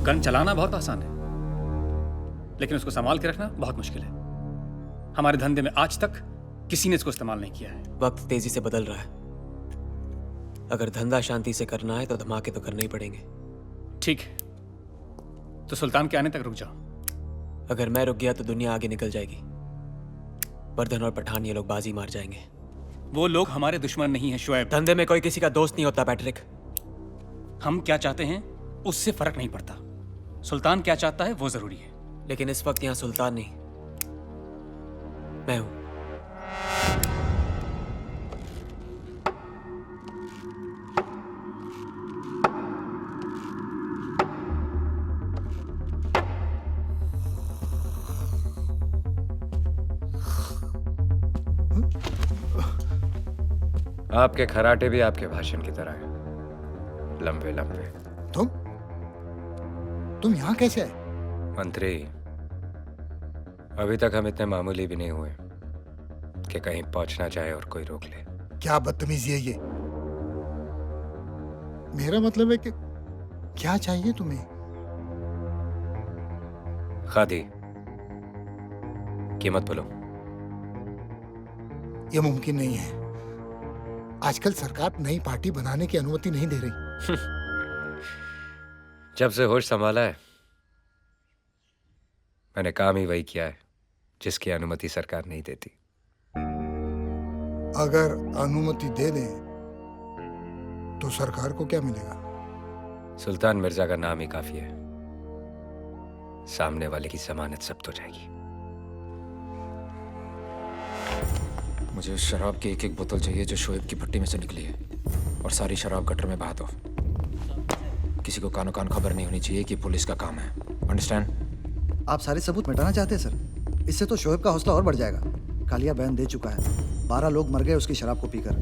Gun चलाना बहुत आसान है, लेकिन उसको संभाल के रखना बहुत मुश्किल है। हमारे धंधे में आज तक किसी ने इसको इस्तेमाल नहीं किया है। वक्त तेजी से बदल रहा है। अगर धंधा शांति से करना है तो धमाके तो करने ही पड़ेंगे। ठीक है, तो सुल्तान के आने तक रुक जाओ। अगर मैं रुक गया तो दुनिया आगे निकल जाएगी। वर्धन और पठान ये लोग बाजी मार जाएंगे। वो लोग हमारे दुश्मन नहीं हैं शुएब। धंधे में कोई किसी का दोस्त नहीं होता पैट्रिक। हम क्या चाहते हैं उससे फर्क नहीं पड़ता। सुल्तान क्या चाहता है वो जरूरी है। लेकिन इस वक्त यहाँ सुल्तान नहीं, मैं हूं। आपके खराटे भी आपके भाषण की तरह हैं, लंबे लंबे। तुम यहाँ कैसे आए? मंत्री, अभी तक हम इतने मामूली भी नहीं हुए कि कहीं पहुंचना चाहे और कोई रोक ले। क्या बदतमीजी है ये? मेरा मतलब है कि क्या चाहिए तुम्हें? खादी, कीमत बोलो। ये मुमकिन नहीं है। आजकल सरकार नई पार्टी बनाने की अनुमति नहीं दे रही। जब से होश संभाला है मैंने काम ही वही किया है जिसकी अनुमति सरकार नहीं देती। अगर अनुमति दे दें तो सरकार को क्या मिलेगा? सुल्तान मिर्जा का नाम ही काफी है। सामने वाले की जमानत जब्त हो जाएगी। मुझे उस शराब की एक एक बोतल चाहिए जो शोएब की भट्टी में से निकली है, और सारी शराब गटर में बहा दो। किसी को कानो कान खबर नहीं होनी चाहिए कि पुलिस का काम है। अंडरस्टैंड? आप सारे सबूत मिटाना चाहते हैं सर? इससे तो शोएब का हौसला और बढ़ जाएगा। कालिया बयान दे चुका है, 12 लोग मर गए उसकी शराब को पीकर।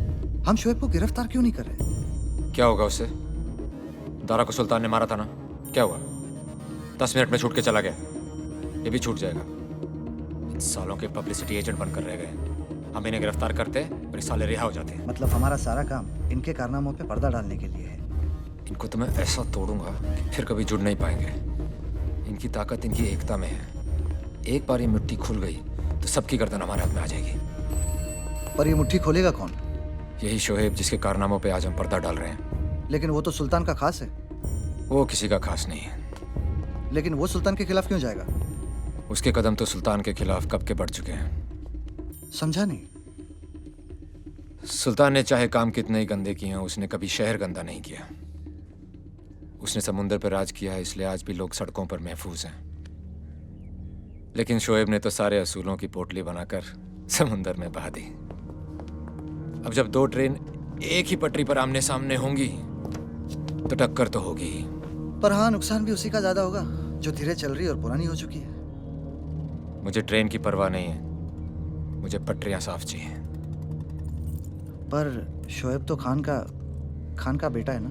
हम शोएब को गिरफ्तार क्यों नहीं कर रहे? क्या होगा उससे? दारा को सुल्तान ने मारा था ना, क्या हुआ? 10 मिनट में छूट के चला गया, ये भी छूट जाएगा। इन सालों के पब्लिसिटी एजेंट बनकर रह गए। हम इन्हें गिरफ्तार करते और ये साले रिहा हो जाते हैं। मतलब हमारा सारा काम इनके कारनामों पे पर्दा डालने के लिए है। इनको तो मैं ऐसा तोड़ूंगा कि फिर कभी जुड़ नहीं पाएंगे। इनकी ताकत इनकी एकता में है। एक बार ये मिट्टी खुल गई तो सबकी गर्दन हमारे हाथ में आ जाएगी। पर ये मुट्ठी खोलेगा कौन? यही शोएब जिसके कारनामों पे आज हम पर्दा डाल रहे हैं। लेकिन वो तो सुल्तान का खास है। वो किसी का खास नहीं है। लेकिन वो सुल्तान के खिलाफ क्यों जाएगा? उसके कदम तो सुल्तान के खिलाफ कब के बढ़ चुके हैं। समझा नहीं। सुल्तान ने चाहे काम कितने ही गंदे किए हैं, उसने कभी शहर गंदा नहीं किया। उसने समुंदर पर राज किया है, इसलिए आज भी लोग सड़कों पर महफूज हैं। लेकिन शोएब ने तो सारे असूलों की पोटली बनाकर समुंदर में बहा दी। अब जब 2 ट्रेन एक ही पटरी पर आमने सामने होंगी तो टक्कर तो होगी ही। पर हाँ, नुकसान भी उसी का ज्यादा होगा जो धीरे चल रही और पुरानी हो चुकी है। मुझे ट्रेन की परवाह नहीं है, मुझे पटरियां साफ चाहिए। पर शोएब तो खान का बेटा है ना?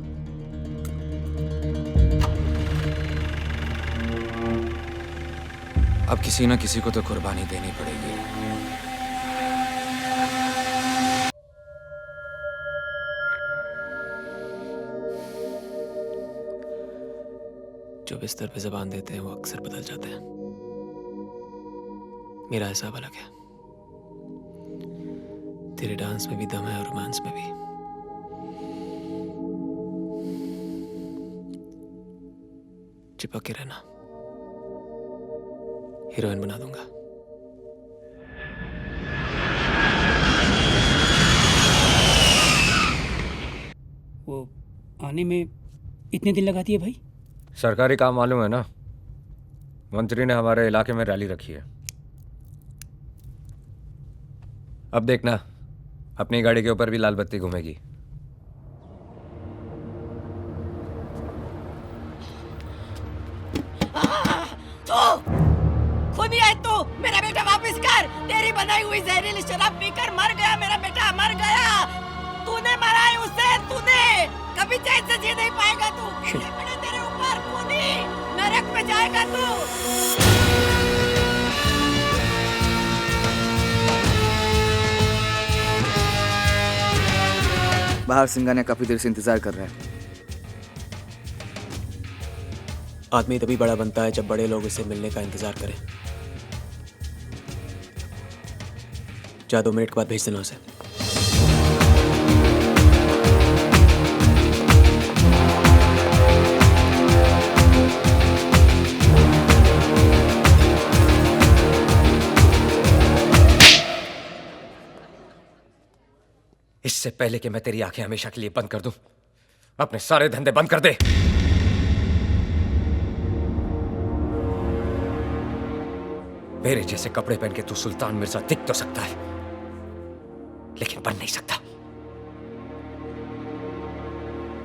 अब किसी न किसी को तो कुर्बानी देनी पड़ेगी। जो बिस्तर पे जबान देते हैं वो अक्सर बदल जाते हैं। मेरा हिसाब अलग है। तेरे डांस में भी दम है और रोमांस में भी। चिपक के रहना, हीरोइन बना दूंगा। वो आने में इतने दिन लगाती है भाई? सरकारी काम मालूम है ना, मंत्री ने हमारे इलाके में रैली रखी है। अब देखना अपनी गाड़ी के ऊपर भी लाल बत्ती घूमेगी। खुदी है तू, मेरा बेटा वापस कर। तेरी बनाई हुई जहरीली शराब पीकर मर गया मेरा बेटा, मर गया। तूने मरा है उसे, तूने। कभी चैन से जी नहीं पाएगा तू। पड़े तेरे ऊपर खुदी, नरक में जाएगा तू। बाहर सिंगानिया काफी देर से इंतजार कर रहा है। आदमी तभी बड़ा बनता है जब बड़े लोग उससे मिलने का इंतजार करें। जा 2 मिनट के बाद भेज देना उसे। इससे पहले कि मैं तेरी आंखें हमेशा के लिए बंद कर दूं, अपने सारे धंधे बंद कर दे। मेरे जैसे कपड़े पहन के तू सुल्तान मिर्जा दिख तो सकता है, लेकिन बन नहीं सकता।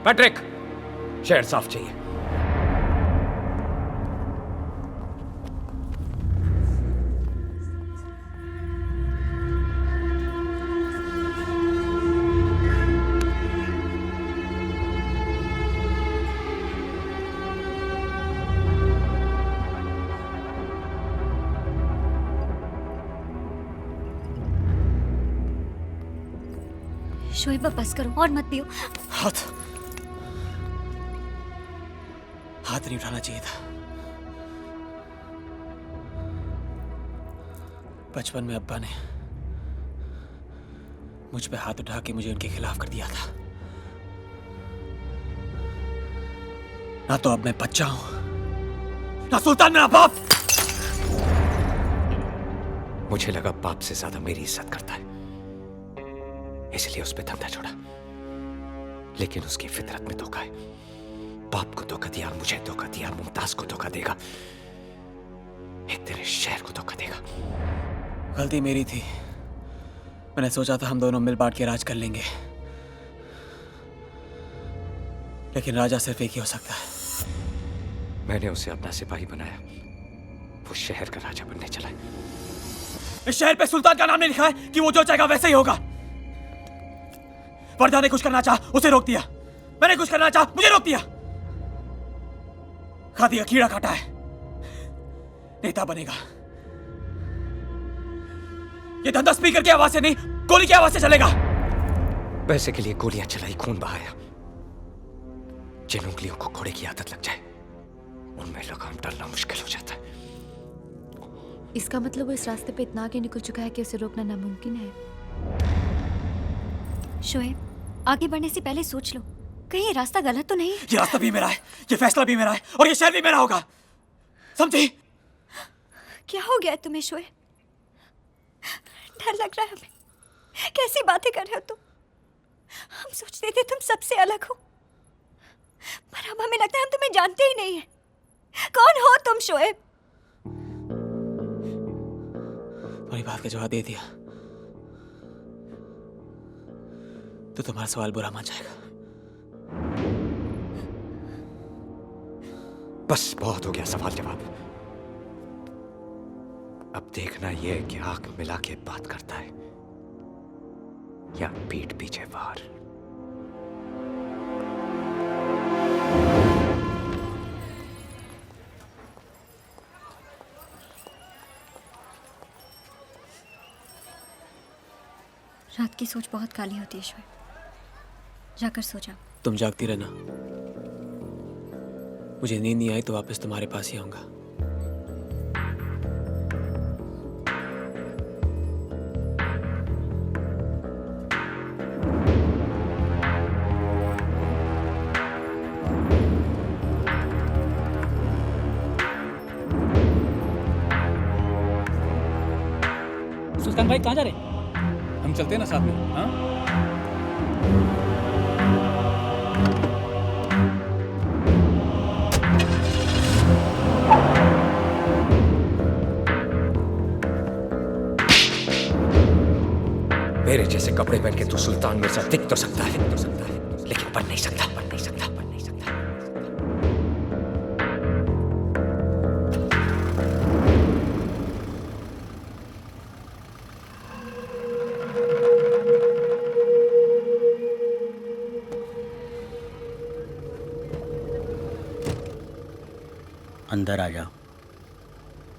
पैट्रिक, शहर साफ चाहिए। शोएब बस करो और मत पियो। हाथ नहीं उठाना चाहिए था। बचपन में अब्बा ने मुझ पे हाथ उठा के मुझे उनके खिलाफ कर दिया था। ना तो अब मैं बच्चा हूं, ना सुल्तान मेरा बाप। मुझे लगा बाप से ज्यादा मेरी इज्जत करता है, इसलिए उस पे धंधा छोड़ा। लेकिन उसकी फितरत में धोखा है। बाप को धोखा दिया, मुझे धोखा दिया, मुमताज को धोखा देगा, एक तेरे शहर को धोखा देगा। गलती मेरी थी। मैंने सोचा था हम दोनों मिल बांट के राज कर लेंगे, लेकिन राजा सिर्फ एक ही हो सकता है। मैंने उसे अपना सिपाही बनाया, वो शहर का राजा बनने चला है। इस शहर पे सुल्तान का नाम नहीं लिखा है कि वो जो चाहेगा वैसे ही होगा। वर्धा ने कुछ करना चाहा, उसे रोक दिया। मैंने कुछ करना चाहा, मुझे रोक दिया। खा दिया, कीड़ा काटा है। नेता बनेगा। ये धंधा स्पीकर की आवाज से नहीं, गोली की आवाज से चलेगा। पैसे के लिए गोलियां चलाई, खून बहाया। जिन उंगलियों को घोड़े की आदत लग जाए, उनमें लगाम डालना मुश्किल हो जाता है। इसका मतलब वो इस रास्ते पे इतना आगे निकल चुका है कि उसे रोकना नामुमकिन है। शोएब, आगे बढ़ने से पहले सोच लो, कहीं ये रास्ता गलत तो नहीं। ये रास्ता भी मेरा है, ये फैसला भी मेरा है, और ये शहर भी मेरा होगा। समझी? क्या हो गया है तुम्हें शोएब? डर लग रहा है हमें। कैसी बातें कर रहे हो तुम? हम सोचते थे तुम सबसे अलग हो, पर अब हमें लगता है हम तुम्हें जानते ही नहीं है। कौन हो तुम शोएब? तुम्हारी बात का जवाब दे दिया तो तुम्हारा सवाल बुरा मान जाएगा। बस बहुत हो गया सवाल जवाब। अब देखना यह है कि आंख मिला के बात करता है या पीठ पीछे वार। रात की सोच बहुत काली होती है शोएब, जाकर सो जाओ। तुम जागती रहना, मुझे नींद नहीं आई तो वापस तुम्हारे पास ही आऊंगा। सुल्तान भाई कहाँ जा रहे हैं? हम चलते हैं ना साथ में, हाँ? मेरे जैसे कपड़े पहन के तू सुल्तान मिर्जा दिख तो सकता है, लेकिन बन नहीं सकता, बन नहीं सकता, बन नहीं सकता। अंदर आ जाओ।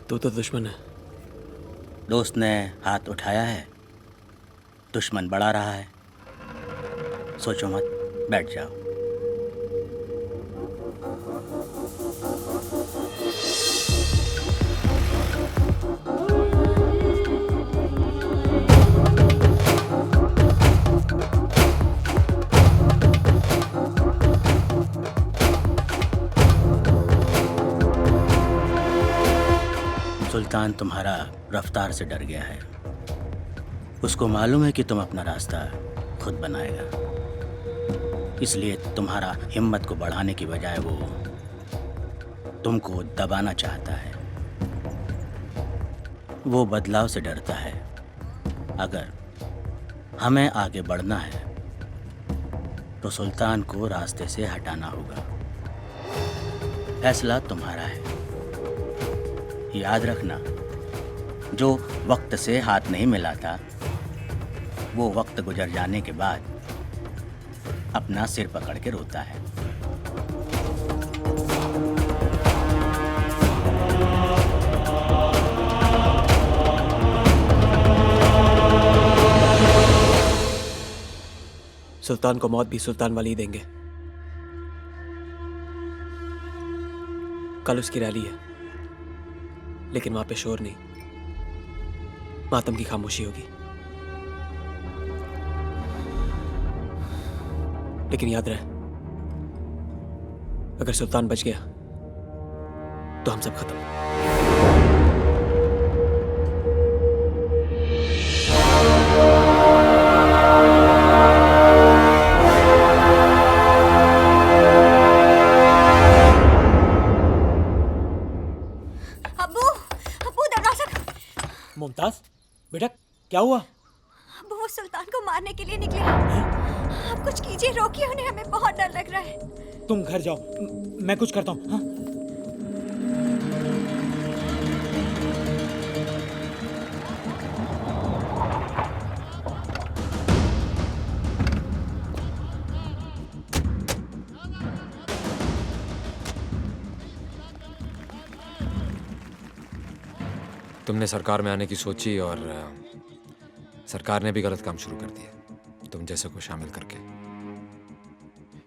तू तो दुश्मन है। दोस्त ने हाथ उठाया है, दुश्मन बढ़ा रहा है। सोचो मत, बैठ जाओ। सुल्तान तुम्हारा रफ्तार से डर गया है। उसको मालूम है कि तुम अपना रास्ता खुद बनाएगा, इसलिए तुम्हारा हिम्मत को बढ़ाने की बजाय वो तुमको दबाना चाहता है। वो बदलाव से डरता है। अगर हमें आगे बढ़ना है तो सुल्तान को रास्ते से हटाना होगा। फैसला तुम्हारा है। याद रखना, जो वक्त से हाथ नहीं मिलाता वो वक्त गुजर जाने के बाद अपना सिर पकड़ के रोता है। सुल्तान को मौत भी सुल्तान वाली ही देंगे। कल उसकी रैली है, लेकिन वहां पे शोर नहीं, मातम की खामोशी होगी। लेकिन याद रहे, अगर सुल्तान बच गया तो हम सब खत्म। मुमताज, बेटा क्या हुआ? अब्बू वो सुल्तान को मारने के लिए निकले हैं। आप कुछ कीजिए, रोकिए उन्हें, हमें बहुत डर लग रहा है। तुम घर जाओ, मैं कुछ करता हूँ। हाँ? तुमने सरकार में आने की सोची और सरकार ने भी गलत काम शुरू कर दिया, तुम जैसे को शामिल करके।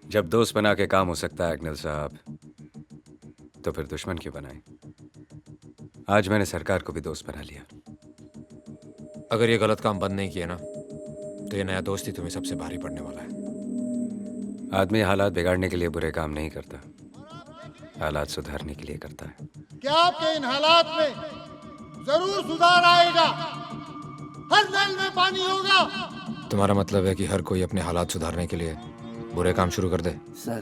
जब दोस्त बना के काम हो सकता है अग्निल साहब, तो फिर दुश्मन क्यों बनाए? आज मैंने सरकार को भी दोस्त बना लिया। अगर ये गलत काम बंद नहीं किया ना, तो ये नया दोस्त ही तुम्हें सबसे भारी पड़ने वाला है। आदमी हालात बिगाड़ने के लिए बुरे काम नहीं करता, हालात सुधारने के लिए करता है। क्या आपके इन हालात में जरूर सुधार आएगा? हर नल में पानी होगा। तुम्हारा मतलब है कि हर कोई अपने हालात सुधारने के लिए बुरे काम शुरू कर दे? सर,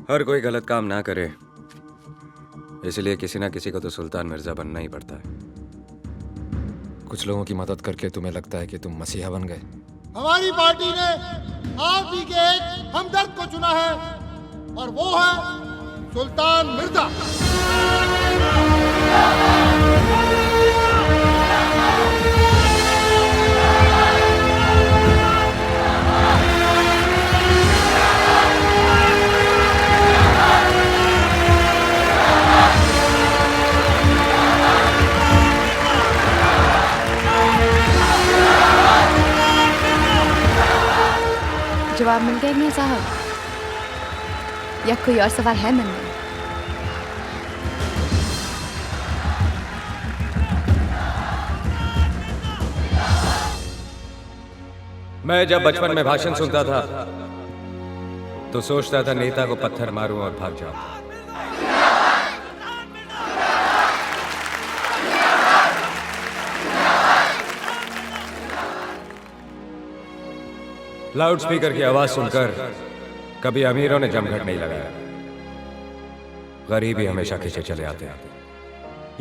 हर कोई गलत काम ना करे, इसलिए किसी ना किसी को तो सुल्तान मिर्जा बनना ही पड़ता है। कुछ लोगों की मदद करके तुम्हें लगता है कि तुम मसीहा बन गए? हमारी पार्टी ने आप ही के एक हमदर्द को चुना है, और वो है सुल्तान मिर्जा। जवाब मिल गया अग्निल साहब, या कोई और सवाल है मन में? मैं जब बचपन में भाषण सुनता था तो सोचता था नेता को पत्थर मारूं और भाग जाऊं। लाउड स्पीकर की आवाज सुनकर कभी अमीरों ने जमघट नहीं लगाया, गरीब ही हमेशा खींचे चले आते हैं,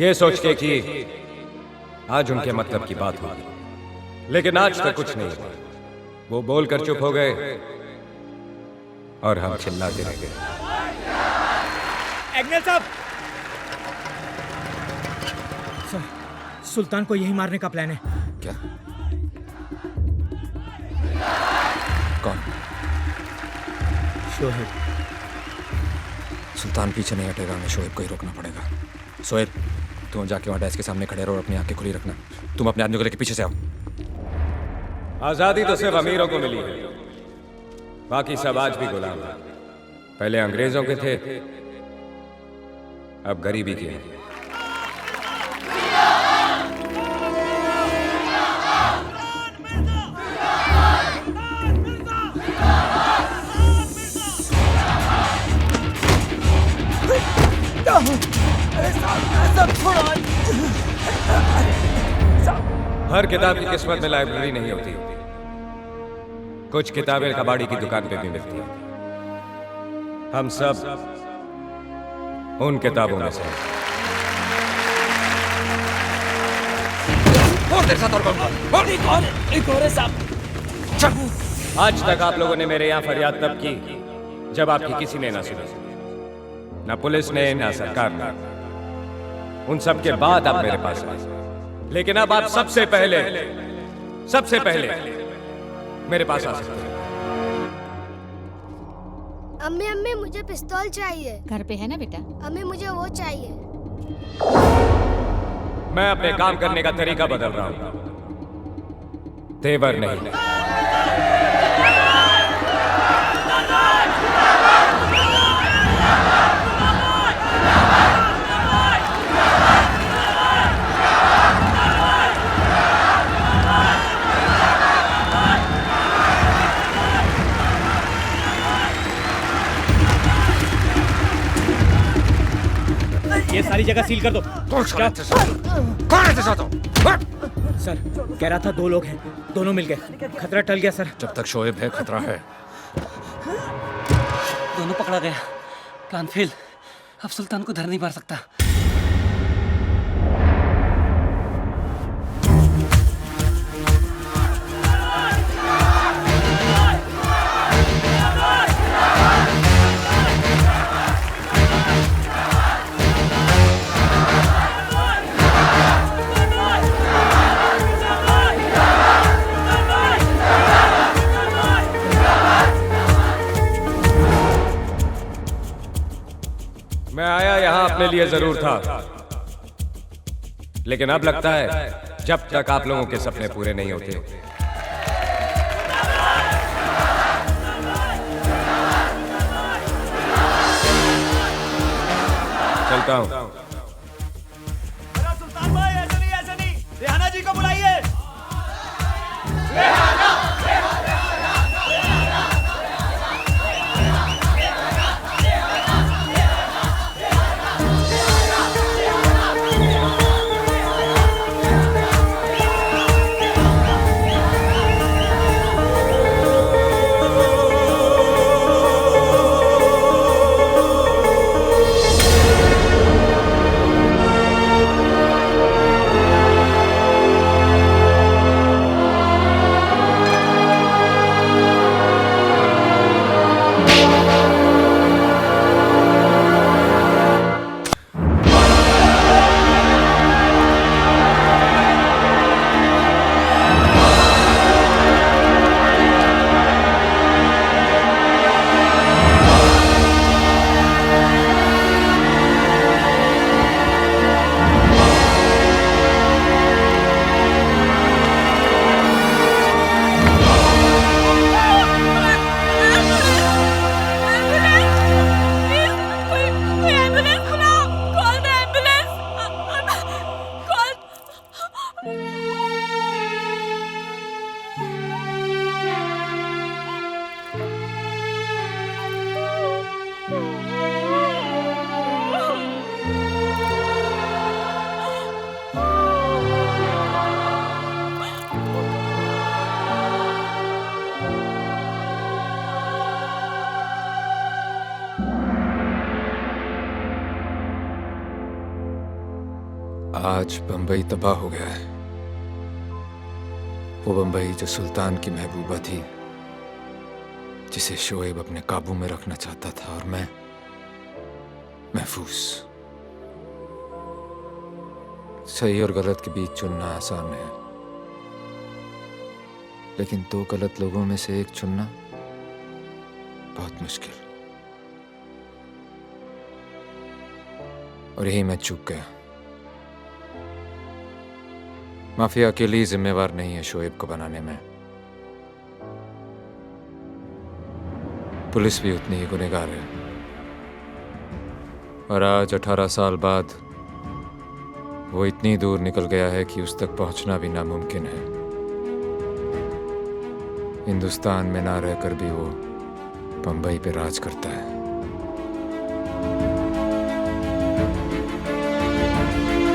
ये सोच के कि आज उनके मतलब की बात होगी। लेकिन आज तक कुछ नहीं हुआ। वो बोलकर चुप हो गए और हम चिल्लाते रह गए। अग्निल साहब, सर, सुल्तान को यही मारने का प्लान है। क्या? कौन? शोहेब। सुल्तान पीछे नहीं हटेगा, हमें शोएब को ही रोकना पड़ेगा। शोएब, तुम जाके वहां डेस्क के सामने खड़े रहो और अपनी आंखें खुली रखना। तुम अपने आदमी को लेकर पीछे से आओ। आजादी तो सिर्फ अमीरों को मिली है, बाकी सब आज भी गुलाम हैं। पहले अंग्रेजों के थे, अब गरीबी के हैं। हर किताब की किस्मत में लाइब्रेरी नहीं होती। कुछ किताबें कबाड़ी की दुकान पे भी मिलती हैं। हम सब उन किताबों में से हैं। और देर साथ और कौन? एक और है साहब। आज तक आप लोगों ने मेरे यहाँ फरियाद तब की जब आपकी किसी ने ना सुनी, ना पुलिस ने, ना सरकार ने। उन सब के बाद आप मेरे पास आए, लेकिन अब आप सबसे पहले मेरे पास आ सकते हैं। अम्मी अम्मी मुझे पिस्तौल चाहिए। घर पे है ना बेटा? अम्मी मुझे वो चाहिए। मैं अपने काम करने का तरीका बदल रहा हूं, तेवर नहीं। ये सारी जगह सील कर दो। कौन रहते साथ हो? सर कह रहा था 2 लोग हैं, दोनों मिल गए। खतरा टल गया सर। जब तक शोएब है खतरा है। दोनों पकड़ा गया। Plan fail. अब सुल्तान को धर नहीं पा सकता। मैं आया यहां अपने लिए जरूर था, लेकिन अब लगता है जब तक आप लोगों के सपने पूरे नहीं होते, चलता हूं। सुल्तान भाई ऐसा नहीं। रेहाना जी को बुलाइए। आज बंबई तबाह हो गया है। वो बंबई जो सुल्तान की महबूबा थी, जिसे शोएब अपने काबू में रखना चाहता था, और मैं महफूज। सही और गलत के बीच चुनना आसान है, लेकिन 2 गलत लोगों में से एक चुनना बहुत मुश्किल। और यही मैं चूक गया। माफिया अकेली जिम्मेवार नहीं है शोएब को बनाने में, पुलिस भी उतनी ही गुनहगार है। और आज 18 साल बाद वो इतनी दूर निकल गया है कि उस तक पहुंचना भी नामुमकिन है। हिंदुस्तान में ना रहकर भी वो बंबई पे राज करता है।